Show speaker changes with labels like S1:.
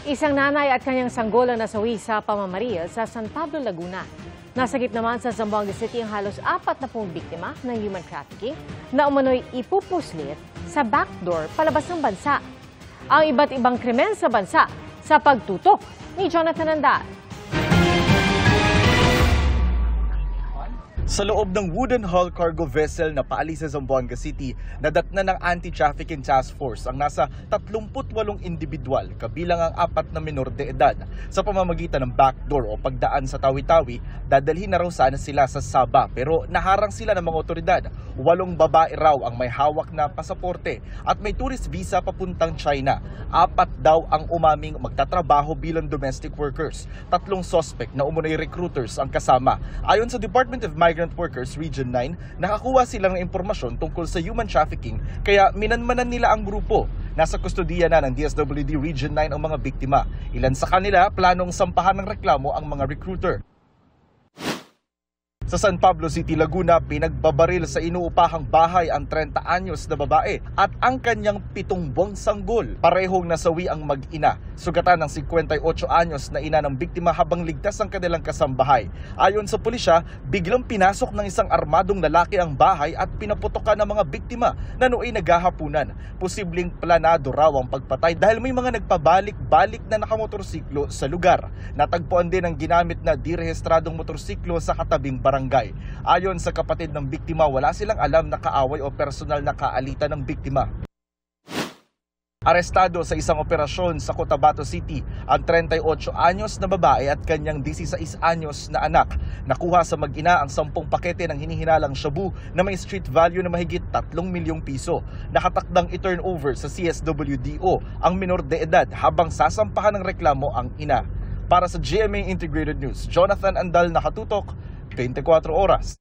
S1: Isang nanay at kanyang sanggol ang nasawi sa pamamaril sa San Pablo, Laguna. Nasagip naman sa Zamboanga City ang halos 40 biktima ng human trafficking na umano'y ipupuslit sa backdoor palabas ng bansa. Ang iba't ibang krimen sa bansa sa pagtutok ni Jonathan Andal.
S2: Sa loob ng wooden hull cargo vessel na paalis sa Zamboanga City, nadatna ng Anti-Trafficking Task Force ang nasa 38 individual, kabilang ang 4 na menor de edad. Sa pamamagitan ng backdoor o pagdaan sa Tawi-Tawi, dadalhin na raw sana sila sa Sabah pero naharang sila ng mga otoridad. 8 babae raw ang may hawak na pasaporte at may tourist visa papuntang China. 4 daw ang umaming magtatrabaho bilang domestic workers. 3 suspect na umunoy recruiters ang kasama. Ayon sa Department of Migrant Workers Region 9, nakakuha sila ng impormasyon tungkol sa human trafficking kaya minanmanan nila ang grupo. Nasa kustodiya na ng DSWD Region 9 ang mga biktima. Ilan sa kanila planong sampahan ng reklamo ang mga recruiter. Sa San Pablo City, Laguna, pinagbabaril sa inuupahang bahay ang 30 anyos na babae at ang kanyang 7 buwang sanggol. Parehong nasawi ang mag-ina. Sugatan ng 58 anyos na ina ng biktima habang ligtas ang kanilang kasambahay. Ayon sa pulisya, biglang pinasok ng isang armadong lalaki ang bahay at pinaputokan ng mga biktima na nooy naghahapunan. Posibleng planado raw ang pagpatay dahil may mga nagpabalik-balik na nakamotorsiklo sa lugar. Natagpuan din ang ginamit na direhistradong motorsiklo sa katabing barangay. Ayon sa kapatid ng biktima, wala silang alam na kaaway o personal na kaalitan ng biktima. Arestado sa isang operasyon sa Cotabato City ang 38 anyos na babae at kanyang 16 anyos na anak. Nakuha sa mag-ina ang 10 pakete ng hinihinalang shabu na may street value na mahigit 3 milyong piso. Nakatakdang i-turnover sa CSWDO ang minor de edad habang sasampahan ng reklamo ang ina. Para sa GMA Integrated News, Jonathan Andal, nakatutok 24 oras.